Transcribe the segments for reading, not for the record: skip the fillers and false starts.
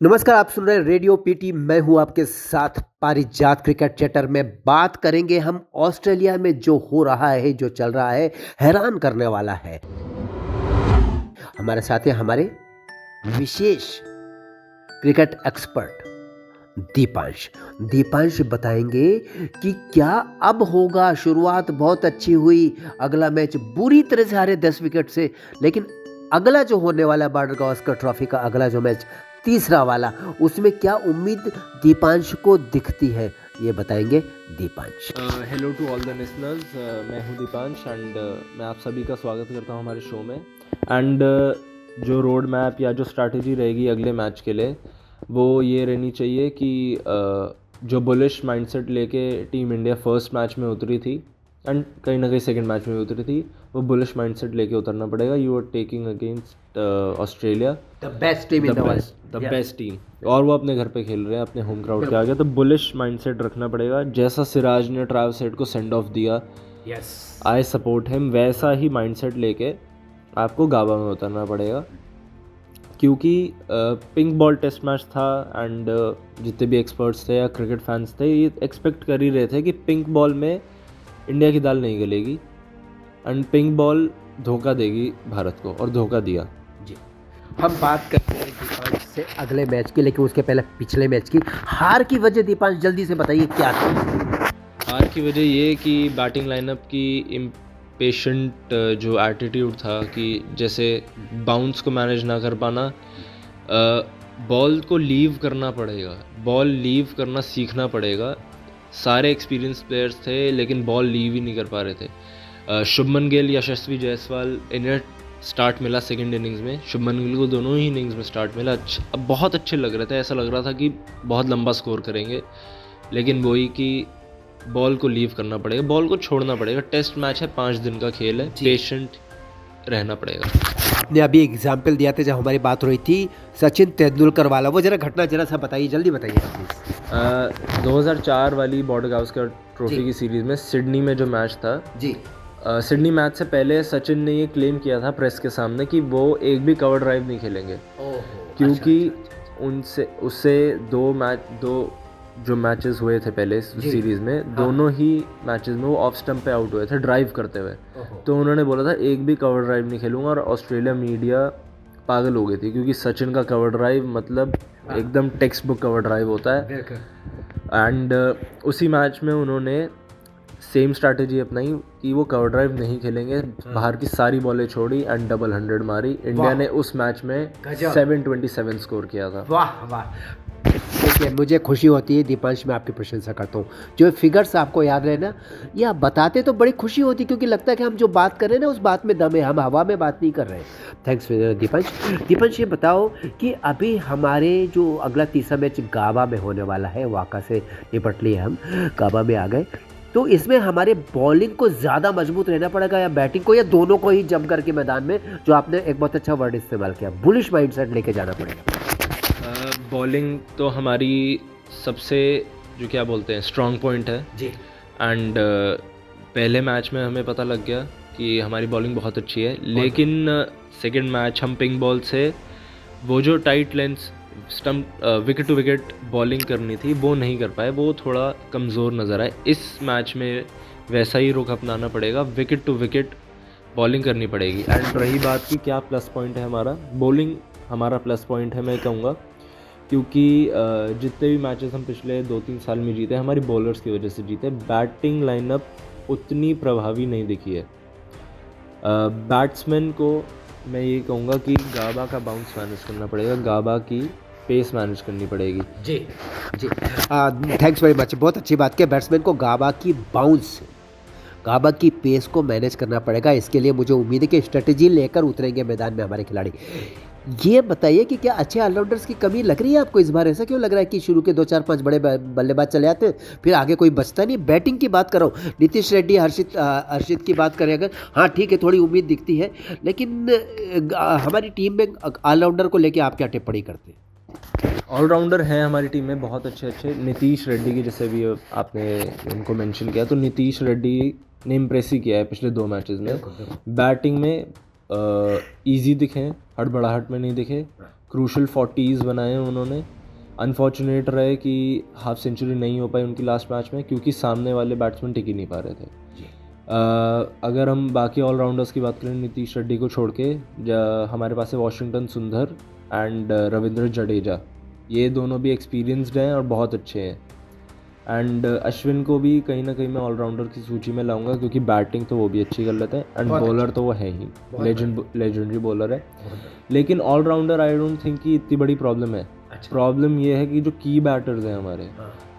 नमस्कार, आप सुन रहे हैं रेडियो पीटी। मैं हूं आपके साथ पारिजात क्रिकेट चैटर में। बात करेंगे हम ऑस्ट्रेलिया में जो हो रहा है, जो चल रहा है, हैरान करने वाला है। हमारे साथ हैं हमारे विशेष क्रिकेट एक्सपर्ट दीपांश। दीपांश बताएंगे कि क्या अब होगा। शुरुआत बहुत अच्छी हुई, अगला मैच बुरी तरह से हारे 10 विकेट से, लेकिन अगला जो होने वाला बॉर्डर गावस्कर ट्रॉफी का अगला जो मैच, तीसरा वाला, उसमें क्या उम्मीद दीपांश को दिखती है, ये बताएंगे Deepansh. Hello to all the listeners, मैं हूं दीपांश एंड मैं आप सभी का स्वागत करता हूं हमारे शो में। एंड जो रोड मैप या जो स्ट्रैटेजी रहेगी अगले मैच के लिए, वो ये रहनी चाहिए कि जो बुलिश माइंडसेट लेके टीम इंडिया फर्स्ट मैच में उतरी थी एंड कहीं ना कहीं सेकंड मैच में भी उतरी थी, वो बुलिश माइंडसेट लेके उतरना पड़ेगा। You are taking against Australia, the best team in the world, the best team, और वो अपने घर पे खेल रहे हैं, अपने होम क्राउड के आगे। तो बुलिश माइंडसेट रखना पड़ेगा। जैसा सिराज ने ट्रैविस हेड को सेंड ऑफ दिया, आई सपोर्ट हिम, वैसा ही माइंडसेट लेके आपको गाबा में उतरना पड़ेगा। क्योंकि पिंक बॉल टेस्ट मैच था एंड जितने भी एक्सपर्ट्स थे या क्रिकेट फैंस थे, ये एक्सपेक्ट कर ही रहे थे कि पिंक बॉल में इंडिया की दाल नहीं गलेगी एंड पिंक बॉल धोखा देगी भारत को, और धोखा दिया। जी, हम बात करते हैं दीपांश से अगले मैच की, लेकिन उसके पहले पिछले मैच की हार की वजह दीपांश जल्दी से बताइए क्या थी। हार की वजह ये कि बैटिंग लाइनअप की इम्पेशेंट जो एटीट्यूड था, कि जैसे बाउंस को मैनेज ना कर पाना, बॉल को लीव करना पड़ेगा, बॉल लीव करना सीखना पड़ेगा। सारे एक्सपीरियंस प्लेयर्स थे लेकिन बॉल लीव ही नहीं कर पा रहे थे। शुभमन गिल, यशस्वी जायसवाल, इन्हें स्टार्ट मिला सेकंड इनिंग्स में। शुभमन गिल को दोनों ही इनिंग्स में स्टार्ट मिला। अब बहुत अच्छे लग रहे थे, ऐसा लग रहा था कि बहुत लंबा स्कोर करेंगे, लेकिन वही कि बॉल को लीव करना पड़ेगा, बॉल को छोड़ना पड़ेगा। टेस्ट मैच है, 5 दिन का खेल है, पेशेंट रहना पड़ेगा। आपने अभी एग्जाम्पल दिया था जब हमारी बात हो रही थी सचिन तेंदुलकर वाला, वो जरा घटना जरा सा बताइए, जल्दी बताइए प्लीज। 2004 वाली बॉर्डर गावस्कर ट्रॉफी की सीरीज में सिडनी में जो मैच था जी, सिडनी मैच से पहले सचिन ने ये क्लेम किया था प्रेस के सामने कि वो एक भी कवर ड्राइव नहीं खेलेंगे, क्योंकि उनसे उससे दो जो मैचेस हुए थे पहले सीरीज में, दोनों ही मैचेस में वो ऑफ स्टंप पे आउट हुए थे ड्राइव करते हुए। तो उन्होंने बोला था एक भी कवर ड्राइव नहीं खेलूंगा, और ऑस्ट्रेलिया मीडिया पागल हो गई थी, क्योंकि सचिन का कवर ड्राइव मतलब एकदम टेक्स्ट बुक कवर ड्राइव होता है। एंड उसी मैच में उन्होंने सेम स्ट्रैटेजी अपनाई कि वो कवर ड्राइव नहीं खेलेंगे, बाहर की सारी बॉलें छोड़ी एंड डबल 100 मारी। इंडिया ने उस मैच में 727 स्कोर किया था। वाह वाह। देखिए, मुझे खुशी होती है दीपांश, मैं आपकी प्रशंसा करता हूँ। जो फिगर्स आपको याद रहे ना, ये आप बताते तो बड़ी खुशी होती, क्योंकि लगता है कि हम जो बात कर रहे हैं ना उस बात में दम है, हम हवा में बात नहीं कर रहे हैं। थैंक्स दीपांश। दीपांश, ये बताओ कि अभी हमारे जो अगला तीसरा मैच गाबा में होने वाला है, वाका से निपट लिए, हम गाबा में आ गए, तो इसमें हमारे बॉलिंग को ज़्यादा मजबूत रहना पड़ेगा या बैटिंग को, या दोनों को ही जम करके मैदान में, जो आपने एक बहुत अच्छा वर्ड इस्तेमाल किया, बुलिश माइंडसेट लेके जाना पड़ेगा। बॉलिंग तो हमारी सबसे जो क्या बोलते हैं स्ट्रॉन्ग पॉइंट है जी। एंड पहले मैच में हमें पता लग गया कि हमारी बॉलिंग बहुत अच्छी है, लेकिन सेकंड मैच हम पिंक बॉल से वो जो tight length stump wicket to wicket bowling करनी थी वो नहीं कर पाए, वो थोड़ा कमज़ोर नज़र आए। इस मैच में वैसा ही रुख अपनाना पड़ेगा, विकेट टू विकेट बॉलिंग करनी पड़ेगी। एंड रही बात की क्या प्लस पॉइंट है हमारा, बॉलिंग हमारा प्लस पॉइंट है मैं कहूँगा, क्योंकि जितने भी मैचेस हम पिछले 2-3 साल में जीते, हमारी बॉलर्स की वजह से जीते। बैटिंग लाइनअप उतनी प्रभावी नहीं दिखी है। बैट्समैन को मैं ये कहूँगा कि गाबा का बाउंस मैनेज करना पड़ेगा, गाबा की पेस मैनेज करनी पड़ेगी। जी जी, थैंक्स वेरी मच, बहुत अच्छी बात की। बैट्समैन को गाबा की बाउंस, गाबा की पेस को मैनेज करना पड़ेगा। इसके लिए मुझे उम्मीद है कि स्ट्रेटेजी लेकर उतरेंगे मैदान में हमारे खिलाड़ी। ये बताइए कि क्या अच्छे ऑलराउंडर्स की कमी लग रही है आपको इस बार? ऐसा क्यों लग रहा है कि शुरू के 2-4-5 बड़े बल्लेबाज चले आते हैं, फिर आगे कोई बचता नहीं? बैटिंग की बात करो, नीतीश रेड्डी, हर्षित की बात करें अगर, हाँ ठीक है, थोड़ी उम्मीद दिखती है, लेकिन हमारी टीम में ऑलराउंडर को लेके आप क्या टिप्पणी करते हैं? ऑलराउंडर हैं हमारी टीम में बहुत अच्छे। नीतीश रेड्डी की जैसे भी आपने उनको मेंशन किया, तो नीतीश रेड्डी ने इम्प्रेस ही किया है पिछले 2 मैचेस में। बैटिंग में ईजी दिखे, हड़बड़ाहट में नहीं दिखे, क्रूशल 40s बनाए हैं उन्होंने। अनफॉर्चुनेट रहे कि हाफ सेंचुरी नहीं हो पाई उनकी लास्ट मैच में, क्योंकि सामने वाले बैट्समैन टिक ही नहीं पा रहे थे। अगर हम बाकी ऑलराउंडर्स की बात करें नीतीश रेड्डी को छोड़ के, हमारे पास है वॉशिंगटन सुंदर एंड रविंद्र जडेजा। ये दोनों भी एक्सपीरियंसड हैं और बहुत अच्छे हैं। एंड अश्विन को भी कहीं ना कहीं मैं ऑलराउंडर की सूची में लाऊंगा, क्योंकि बैटिंग तो वो भी अच्छी कर लेते हैं एंड बॉलर तो वो है ही लेजेंडरी बॉलर है। लेकिन ऑलराउंडर आई डोंट थिंक कि इतनी बड़ी प्रॉब्लम है। प्रॉब्लम ये है कि जो की बैटर्स हैं हमारे,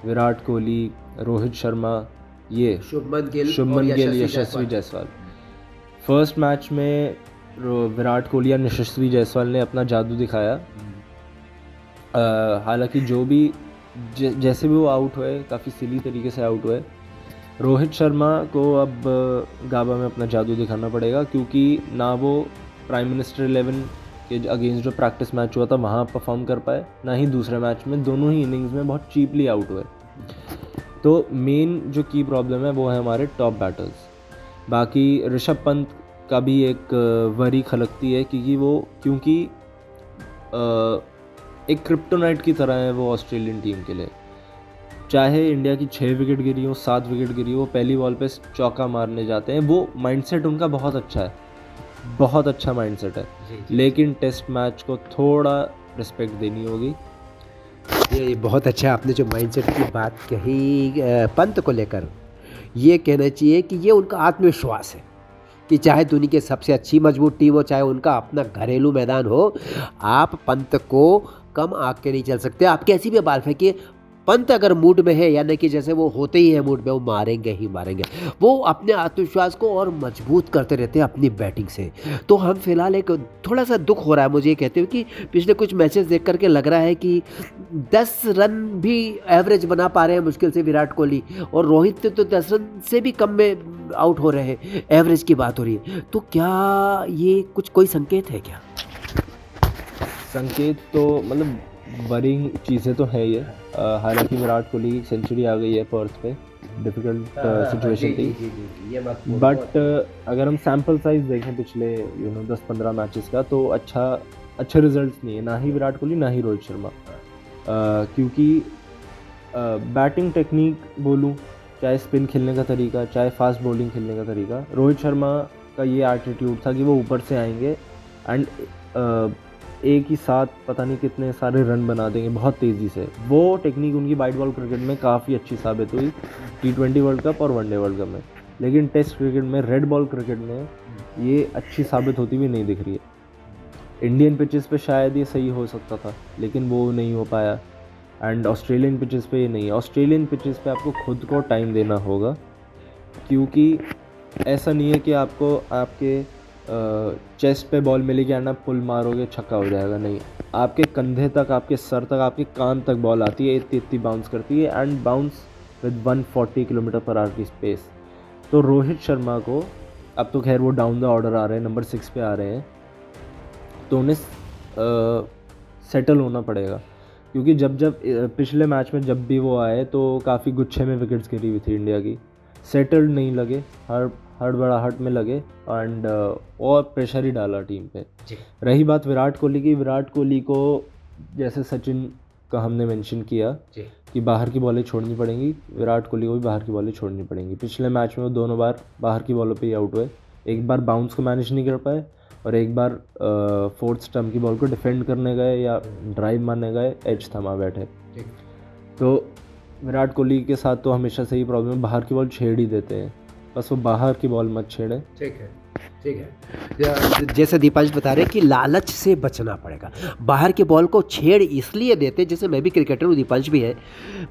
विराट कोहली, रोहित शर्मा, ये शुभमन गिल, यशस्वी जायसवाल। फर्स्ट मैच में विराट कोहली या यशस्वी जायसवाल ने अपना जादू दिखाया। हालांकि जो भी जैसे भी वो आउट हुए, काफ़ी सिली तरीके से आउट हुए। रोहित शर्मा को अब गाबा में अपना जादू दिखाना पड़ेगा, क्योंकि ना वो प्राइम मिनिस्टर 11 के अगेंस्ट जो प्रैक्टिस मैच हुआ था वहाँ परफॉर्म कर पाए, ना ही दूसरे मैच में। दोनों ही इनिंग्स में बहुत चीपली आउट हुए। तो मेन जो की प्रॉब्लम है वो है हमारे टॉप बैटर्स। बाकी ऋषभ पंत का भी एक वरी खलकती है, क्योंकि एक क्रिप्टोनाइट की तरह है वो ऑस्ट्रेलियन टीम के लिए। चाहे इंडिया की 6 विकेट गिरी हो, 7 विकेट गिरी हो, पहली बॉल पे चौका मारने जाते हैं। वो माइंडसेट उनका बहुत अच्छा है, बहुत अच्छा माइंडसेट है। लेकिन टेस्ट मैच को थोड़ा रिस्पेक्ट देनी होगी। ये बहुत अच्छा आपने जो माइंडसेट की बात कही पंत को लेकर, ये कहना चाहिए कि ये उनका आत्मविश्वास है कि चाहे दुनिया की सबसे अच्छी मजबूत टीम हो, चाहे उनका अपना घरेलू मैदान हो, आप पंत को कम आग के नहीं चल सकते। आप कैसी भी बाल फेंकिए, पंत अगर मूड में है, यानी कि जैसे वो होते ही है मूड में, वो मारेंगे ही मारेंगे। वो अपने आत्मविश्वास को और मजबूत करते रहते हैं अपनी बैटिंग से। तो हम फिलहाल एक थोड़ा सा दुख हो रहा है मुझे ये कहते हुए कि पिछले कुछ मैचेस देख करके लग रहा है कि 10 रन भी एवरेज बना पा रहे हैं मुश्किल से विराट कोहली, और रोहित तो 10 रन से भी कम में आउट हो रहे हैं, एवरेज की बात हो रही है। तो क्या ये कोई संकेत है क्या? संकेत तो मतलब वरिंग चीज़ें तो है ये। हालांकि विराट कोहली की सेंचुरी आ गई है पर्थ पे, डिफ़िकल्ट सिचुएशन थी, बट अगर हम सैम्पल साइज देखें पिछले 10-15 मैचेस का, तो अच्छे रिजल्ट्स नहीं है, ना ही विराट कोहली ना ही रोहित शर्मा। क्योंकि बैटिंग टेक्निक बोलूँ, चाहे स्पिन खेलने का तरीका, चाहे फास्ट बॉलिंग खेलने का तरीका, रोहित शर्मा का ये एटीट्यूड था कि वो ऊपर से आएंगे एंड एक ही साथ पता नहीं कितने सारे रन बना देंगे बहुत तेज़ी से। वो टेक्निक उनकी वाइट बॉल क्रिकेट में काफ़ी अच्छी साबित हुई, T20 वर्ल्ड कप और वनडे वर्ल्ड कप में। लेकिन टेस्ट क्रिकेट में, रेड बॉल क्रिकेट में ये अच्छी साबित होती हुई नहीं दिख रही है। इंडियन पिचेस पे शायद ये सही हो सकता था, लेकिन वो नहीं हो पाया। एंड ऑस्ट्रेलियन पिचेस पे ये नहीं है। ऑस्ट्रेलियन पिचेस पे आपको खुद को टाइम देना होगा, क्योंकि ऐसा नहीं है कि आपको आपके चेस्ट पे बॉल मिलेगी एंड आप पुल मारोगे छक्का हो जाएगा, नहीं। आपके कंधे तक, आपके सर तक, आपके कान तक बॉल आती है, इतनी बाउंस करती है एंड बाउंस विद 140 किलोमीटर/आवर की स्पेस। तो रोहित शर्मा को, अब तो खैर वो डाउन द ऑर्डर आ रहे हैं, नंबर 6 पे आ रहे हैं, तो उन्हें सेटल होना पड़ेगा। क्योंकि जब पिछले मैच में जब भी वो आए तो काफ़ी गुच्छे में विकेट्स गिरी हुई थी इंडिया की, सेटल्ड नहीं लगे, हड़बड़ाहट में लगे एंड और प्रेशर ही डाला टीम पे। रही बात विराट कोहली की, विराट कोहली को जैसे सचिन का हमने मेंशन किया कि बाहर की बॉलें छोड़नी पड़ेंगी, विराट कोहली को भी बाहर की बॉलें छोड़नी पड़ेंगी। पिछले मैच में वो दोनों बार बाहर की बॉलों पे ही आउट हुए, एक बार बाउंस को मैनेज नहीं कर पाए और एक बार फोर्थ स्टंप की बॉल को डिफेंड करने गए या ड्राइव मारने गए, एज थमा बैठे। तो विराट कोहली के साथ तो हमेशा से ही प्रॉब्लम है, बाहर की बॉल छेड़ ही देते हैं, बस वो बाहर की बॉल मत छेड़ें। ठीक है। जैसे दीपांश बता रहे हैं कि लालच से बचना पड़ेगा। बाहर की बॉल को छेड़ इसलिए देते, जैसे मैं भी क्रिकेटर हूँ, दीपांश भी है,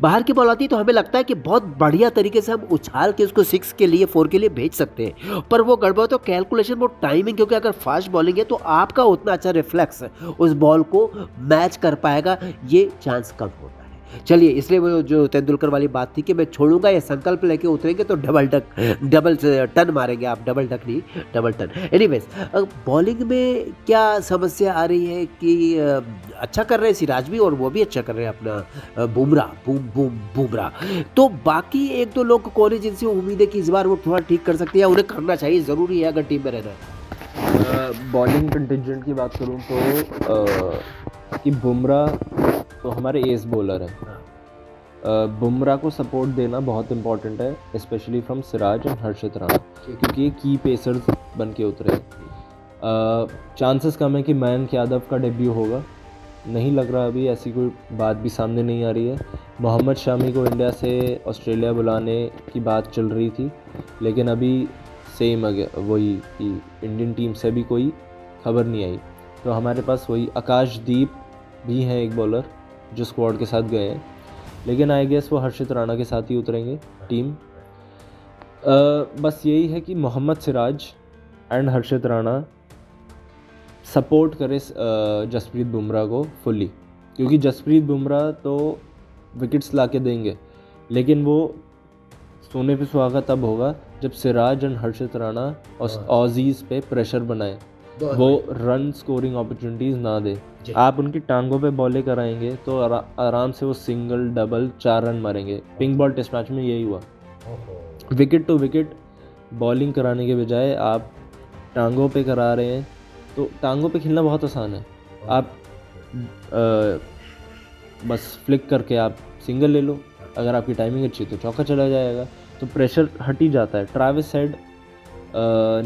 बाहर की बॉल आती है तो हमें लगता है कि बहुत बढ़िया तरीके से हम उछाल के उसको 6 के लिए, 4 के लिए भेज सकते हैं, पर वो गड़बड़ तो कैलकुलेशन, वो टाइमिंग, क्योंकि अगर फास्ट बॉलिंग है तो आपका उतना अच्छा रिफ्लेक्स उस बॉल को मैच कर पाएगा, ये चांस कम होता है। चलिए, इसलिए वो जो तेंदुलकर वाली बात थी कि मैं छोड़ूंगा, ये संकल्प लेके उतरेंगे तो डबल टन मारेंगे आप, डबल डक नहीं, डबल टन। एनीवेज, बॉलिंग में क्या समस्या आ रही है कि अच्छा कर रहे हैं सिराज भी, और वो भी अच्छा कर रहे हैं अपना बुमराह, तो बाकी 1-2 लोग कौन है जिनसे उम्मीद है कि इस बार वो थोड़ा ठीक कर सकते हैं, या उन्हें करना चाहिए, ज़रूरी है अगर टीम में रहना है? बॉलिंग कंटिजेंट की बात करूं तो कि बुमराह तो हमारे एस बॉलर हैं। बुमराह को सपोर्ट देना बहुत इंपॉर्टेंट है, specially from Siraj and Harshit Rana, क्योंकि ये की पेसर्स बन के उतरे हैं। चांसेस कम है कि मयंक यादव का डेब्यू होगा, नहीं लग रहा अभी, ऐसी कोई बात भी सामने नहीं आ रही है। मोहम्मद शामी को इंडिया से ऑस्ट्रेलिया बुलाने की बात चल रही थी, लेकिन अभी सेम वही कि इंडियन टीम से भी कोई खबर नहीं आई। तो हमारे पास वही आकाशदीप भी हैं एक बॉलर जो स्क्वाड के साथ गए हैं, लेकिन आई गेस वो हर्षित राणा के साथ ही उतरेंगे टीम। बस यही है कि मोहम्मद सिराज एंड हर्षित राणा सपोर्ट करे जसप्रीत बुमराह को फुल्ली, क्योंकि जसप्रीत बुमराह तो विकेट्स ला के देंगे, लेकिन वो सोने पे सुहागा तब होगा जब सिराज एंड हर्षित राणा ऑजीज़ पे प्रेशर बनाए, वो रन स्कोरिंग अपॉर्चुनिटीज़ ना दे। आप उनकी टांगों पे बॉलें कराएंगे तो आराम से वो सिंगल डबल 4 रन मारेंगे। पिंक बॉल टेस्ट मैच में यही हुआ, विकेट टू विकेट बॉलिंग कराने के बजाय आप टांगों पे करा रहे हैं। तो टांगों पे खेलना बहुत आसान है, आप बस फ्लिक करके आप सिंगल ले लो, अगर आपकी टाइमिंग अच्छी तो चौका चला जाएगा, तो प्रेशर हट ही जाता है। ट्रैविस हेड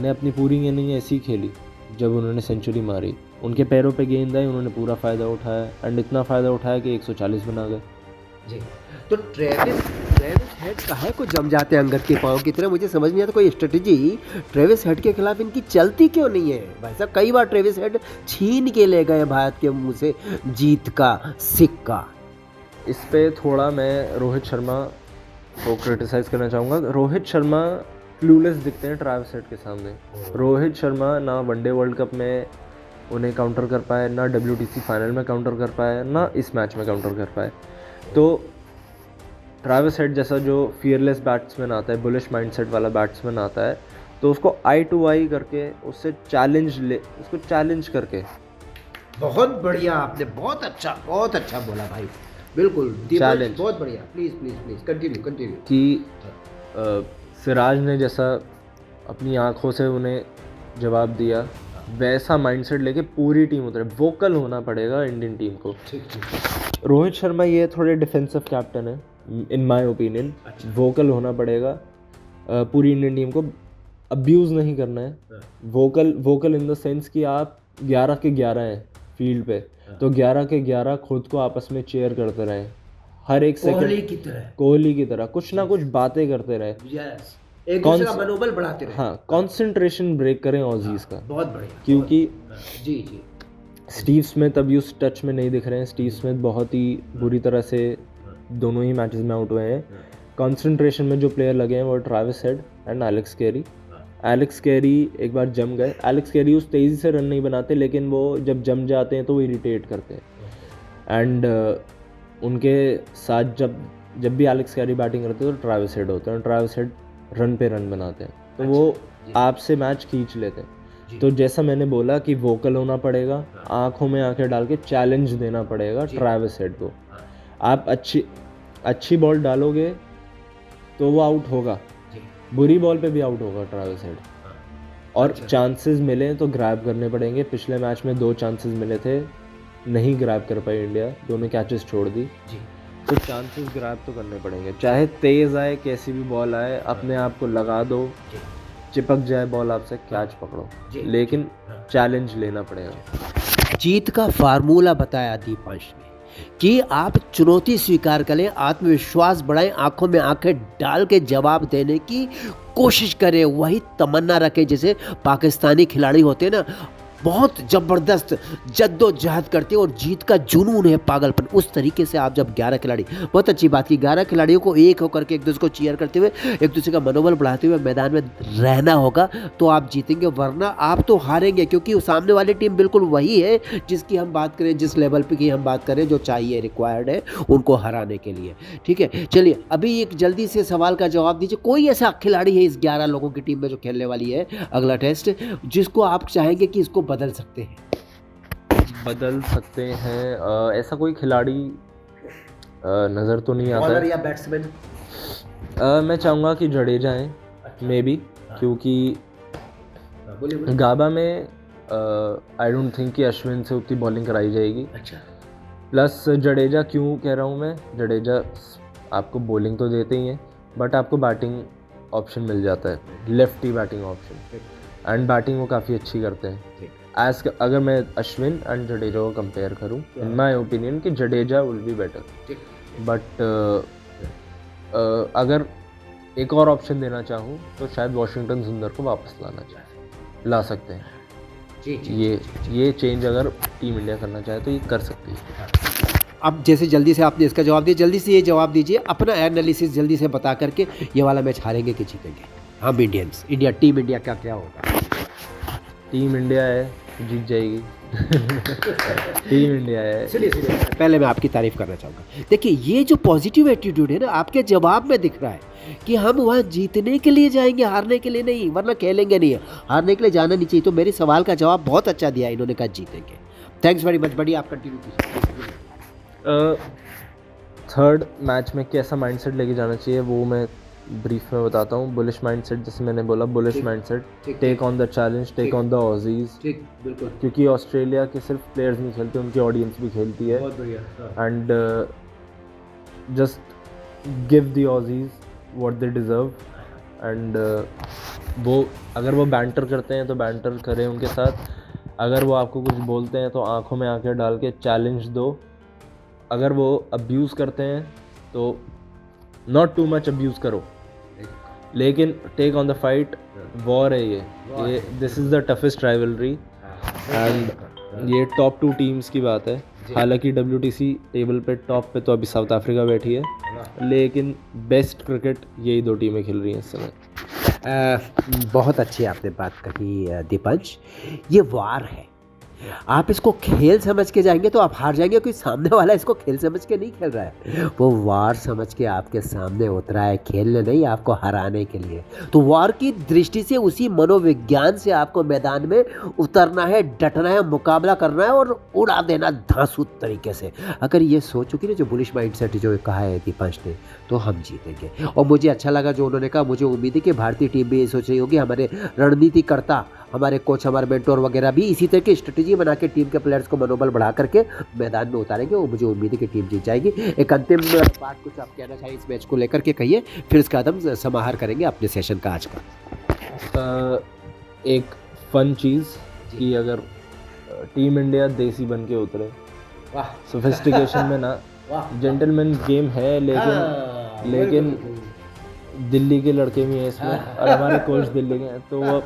ने अपनी पूरी इनिंग ऐसी खेली जब उन्होंने सेंचुरी मारी, उनके पैरों पे गेंद आई, उन्होंने पूरा फ़ायदा उठाया एंड इतना फ़ायदा उठाया कि 140 बना गए। जी, तो ट्रेविस हेड काहे को जम जाते हैं अंगद के पाँव की तरह, मुझे समझ नहीं आता कोई स्ट्रेटजी ट्रेविस हेड के खिलाफ इनकी चलती क्यों नहीं है भाई साहब। कई बार ट्रेविस हेड छीन के ले गए भारत के मुंह से जीत का सिक्का। इस पे थोड़ा मैं रोहित शर्मा को क्रिटिसाइज़ करना चाहूँगा। रोहित शर्मा क्लूलेस दिखते हैं ट्रैविस हेड के सामने। रोहित शर्मा ना वनडे वर्ल्ड कप में उन्हें काउंटर कर पाए, ना WTC फाइनल में काउंटर कर पाए, ना इस मैच में काउंटर कर पाए। तो ट्रैविस हेड जैसा जो फियरलेस बैट्समैन आता है, बुलिश माइंडसेट वाला बैट्समैन आता है, तो उसको आई टू आई करके उससे उसको चैलेंज करके। बहुत बढ़िया, आपने बहुत अच्छा बोला भाई, बिल्कुल चैलेंज, बहुत बढ़िया। प्लीज कंटिन्यू कि सिराज ने जैसा अपनी आंखों से उन्हें जवाब दिया, वैसा माइंडसेट लेके पूरी टीम उतरे। वोकल होना पड़ेगा इंडियन टीम को। रोहित शर्मा ये थोड़े डिफेंसिव कैप्टन है इन माय ओपिनियन। वोकल होना पड़ेगा पूरी इंडियन टीम को, अब्यूज़ नहीं करना है। वोकल इन द सेंस कि आप 11 के 11 हैं फील्ड पे, तो 11 के 11 खुद को आपस में चेयर करते रहें, हर एक सेकंड कोहली की तरह कुछ ना कुछ बातें करते रहे, एक दूसरे का मनोबल बढ़ाते रहे। हाँ, कंसंट्रेशन ब्रेक करें ऑजीज़ का। बहुत बढ़िया, क्योंकि जी स्टीव स्मिथ अभी उस टच में नहीं दिख रहे हैं। स्टीव स्मिथ बहुत ही बुरी तरह से दोनों ही मैचेस में आउट हुए हैं। कंसंट्रेशन में जो प्लेयर लगे हैं वो Travis head and Alex Carey. Alex Carey एक बार जम गए। एलेक्स कैरी उस तेज़ी से रन नहीं बनाते, लेकिन वो जब जम जाते हैं तो वो इरिटेट करते हैं। एंड उनके साथ जब भी एलेक्स कैरी बैटिंग करते हैं तो ट्रैविस हेड होते हैं, ट्रैविस हेड रन पे रन बनाते हैं, तो वो आपसे मैच खींच लेते हैं। तो जैसा मैंने बोला कि वोकल होना पड़ेगा, आंखों में आंखें डाल के चैलेंज देना पड़ेगा ट्रैविस हेड को। आप अच्छी बॉल डालोगे तो वो आउट होगा, बुरी बॉल पे भी आउट होगा ट्रैविस हेड। और चांसेस मिले तो ग्रैब करने पड़ेंगे। पिछले मैच में 2 चांसेस मिले थे, नहीं ग्रैब कर पाई इंडिया, दोनों कैचेस छोड़ दी। तो चांसेस ग्रैब तो करने पड़ेंगे, चाहे तेज़ आए कैसी भी बॉल आए, अपने आप को लगा दो, चिपक जाए बॉल आपसे, कैच पकड़ो, लेकिन चैलेंज लेना पड़ेगा। जीत का फार्मूला बताया दीपांश ने कि आप चुनौती स्वीकार करें, आत्मविश्वास बढ़ाएं, आंखों में आंखें डाल के जवाब देने की कोशिश करें, वही तमन्ना रखें। जैसे पाकिस्तानी खिलाड़ी होते हैं ना, बहुत ज़बरदस्त जद्दोजहद करते हैं और जीत का जुनून है, पागलपन। उस तरीके से आप जब 11 खिलाड़ी, बहुत अच्छी बात की, 11 खिलाड़ियों को एक होकर के एक दूसरे को चीयर करते हुए, एक दूसरे का मनोबल बढ़ाते हुए मैदान में रहना होगा, तो आप जीतेंगे, वरना आप तो हारेंगे। क्योंकि सामने वाली टीम बिल्कुल वही है जिसकी हम बात करें, जिस लेवल पे की हम बात करें, जो चाहिए, रिक्वायर्ड है उनको हराने के लिए। ठीक है, चलिए अभी एक जल्दी से सवाल का जवाब दीजिए। कोई ऐसा खिलाड़ी है इस 11 लोगों की टीम में जो खेलने वाली है अगला टेस्ट, जिसको आप चाहेंगे कि इसको बदल सकते हैं? ऐसा कोई खिलाड़ी नज़र तो नहीं आता है। या बैट्समैन? मैं चाहूँगा कि जडेजा हैं, मे बी, क्योंकि गाबा में आई डोंट थिंक कि अश्विन से उतनी बॉलिंग कराई जाएगी। अच्छा। प्लस जडेजा क्यों कह रहा हूँ मैं, जडेजा आपको बॉलिंग तो देते ही हैं बट आपको बैटिंग ऑप्शन मिल जाता है, lefty batting option, and batting वो काफ़ी अच्छी करते हैं। अगर मैं अश्विन एंड जडेजा को कंपेयर करूँ, इन माय ओपिनियन कि Jadeja will be better, but अगर एक और ऑप्शन देना चाहूँ तो शायद वॉशिंगटन सुंदर को वापस ला सकते हैं। ये चेंज अगर टीम इंडिया करना चाहे तो ये कर सकती है। अब जैसे जल्दी से आपने इसका जवाब दिया, जल्दी से ये जवाब दीजिए, अपना एनालिसिस जल्दी से बता करके ये वाला मैच हारेंगे कि जीतेंगे हम इंडियंस, इंडिया, टीम इंडिया का क्या होगा? टीम इंडिया है, जीत जाएगी। टीम इंडिया है। सुनिए, पहले मैं आपकी तारीफ करना चाहूँगा। देखिए, ये जो पॉजिटिव एटीट्यूड है ना आपके जवाब में दिख रहा है कि हम वहाँ जीतने के लिए जाएंगे, हारने के लिए नहीं, वरना खेलेंगे नहीं, हारने के लिए जाना नहीं चाहिए। तो मेरे सवाल का जवाब बहुत अच्छा दिया इन्होंने, कहा जीतेंगे। थैंक्स वेरी मच, बढ़िया, आप कंटिन्यू कीजिए। थर्ड मैच में कैसा माइंडसेट लेके जाना चाहिए वो मैं ब्रीफ में बताता हूँ। बुलिश माइंडसेट, जैसे मैंने बोला, bullish mindset, take on the challenge, take on the Aussies, बिल्कुल, क्योंकि ऑस्ट्रेलिया के सिर्फ प्लेयर्स नहीं खेलते, उनकी ऑडियंस भी खेलती है। बहुत बढ़िया। And just give the Aussies what they deserve, and वो अगर वो बैंटर करते हैं तो बैंटर करें उनके साथ, अगर वो आपको कुछ बोलते हैं तो आंखों में आंखें डाल के चैलेंज दो, अगर वो अब्यूज़ करते हैं तो नॉट टू मच अब्यूज़ करो, लेकिन take on the fight. War है ये this is the toughest rivalry, and ये टॉप 2 टीम्स की बात है। हालांकि WTC टेबल पे टॉप पे तो अभी साउथ अफ्रीका बैठी है, लेकिन बेस्ट क्रिकेट यही 2 टीमें खेल रही हैं इस समय। बहुत अच्छी आपने बात कही दीपंश। ये वार है, आप इसको खेल समझ के जाएंगे तो आप हार जाएंगे, क्योंकि सामने वाला इसको खेल समझ के नहीं खेल रहा है, वो वार समझ के आपके सामने उतरा है, खेलने नहीं, आपको हराने के लिए। तो वार की दृष्टि से, उसी मनोविज्ञान से आपको मैदान में उतरना है, डटना है, मुकाबला करना है और उड़ा देना धांसू तरीके से। अगर ये सोच चुकी ना जो बुलिश माइंडसेट जो कहा है दीपंश ने, तो हम जीतेंगे। और मुझे अच्छा लगा जो उन्होंने कहा, मुझे उम्मीद है कि भारतीय टीम भी ये सोच रही होगी, हमारे रणनीतिकर्ता, हमारे कोच, हमारे मेंटोर वगैरह भी इसी तरह की स्ट्रेटेजी बना के टीम के प्लेयर्स को मनोबल बढ़ा करके मैदान में उतारेंगे, और मुझे उम्मीद है कि टीम जीत जाएगी। एक अंतिम बात कुछ आप कहना चाहिए इस मैच को लेकर के, कहिए, फिर इसका हम समाहार करेंगे अपने सेशन का आज का। एक फन चीज़ कि अगर टीम इंडिया देसी बन के उतरे, सोफिस्टिकेशन में ना, जेंटलमैन गेम है, लेकिन दिल्ली के लड़के भी हैं इसमें, और हमारे कोच दिल्ली के हैं, तो वो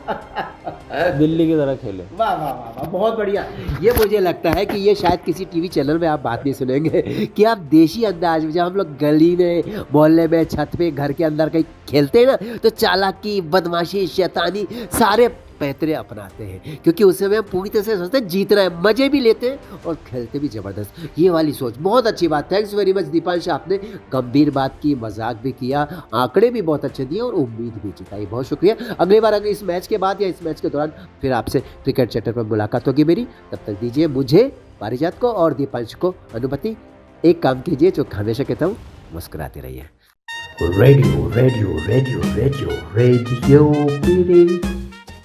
दिल्ली की तरह खेले। वाह वाह वाह वाह, बहुत बढ़िया। ये मुझे लगता है कि ये शायद किसी टीवी चैनल में आप बात नहीं सुनेंगे कि आप देशी अंदाज में, जब हम लोग गली में, मोहल्ले में, छत पे, घर के अंदर कहीं खेलते हैं ना, तो चालाकी, बदमाशी, शैतानी सारे पैतरे अपनाते हैं, क्योंकि उस समय हम पूरी तरह से सोचते हैं जीतना है, मजे भी लेते हैं और खेलते भी ज़बरदस्त। ये वाली सोच बहुत अच्छी बात। थैंक्स वेरी मच दीपांश, आपने गंभीर बात की, मजाक भी किया, आंकड़े भी बहुत अच्छे दिए और उम्मीद भी जताई, बहुत शुक्रिया। अगली बार अगर इस मैच के बाद या इस मैच के दौरान फिर आपसे क्रिकेट चैटर पर मुलाकात होगी मेरी, तब तक दीजिए मुझे, पारिजात को और दीपांश को अनुमति। एक काम कीजिए जो हमेशा कहता हूँ, मुस्कुराते रहिए। Radio radio radio radio radio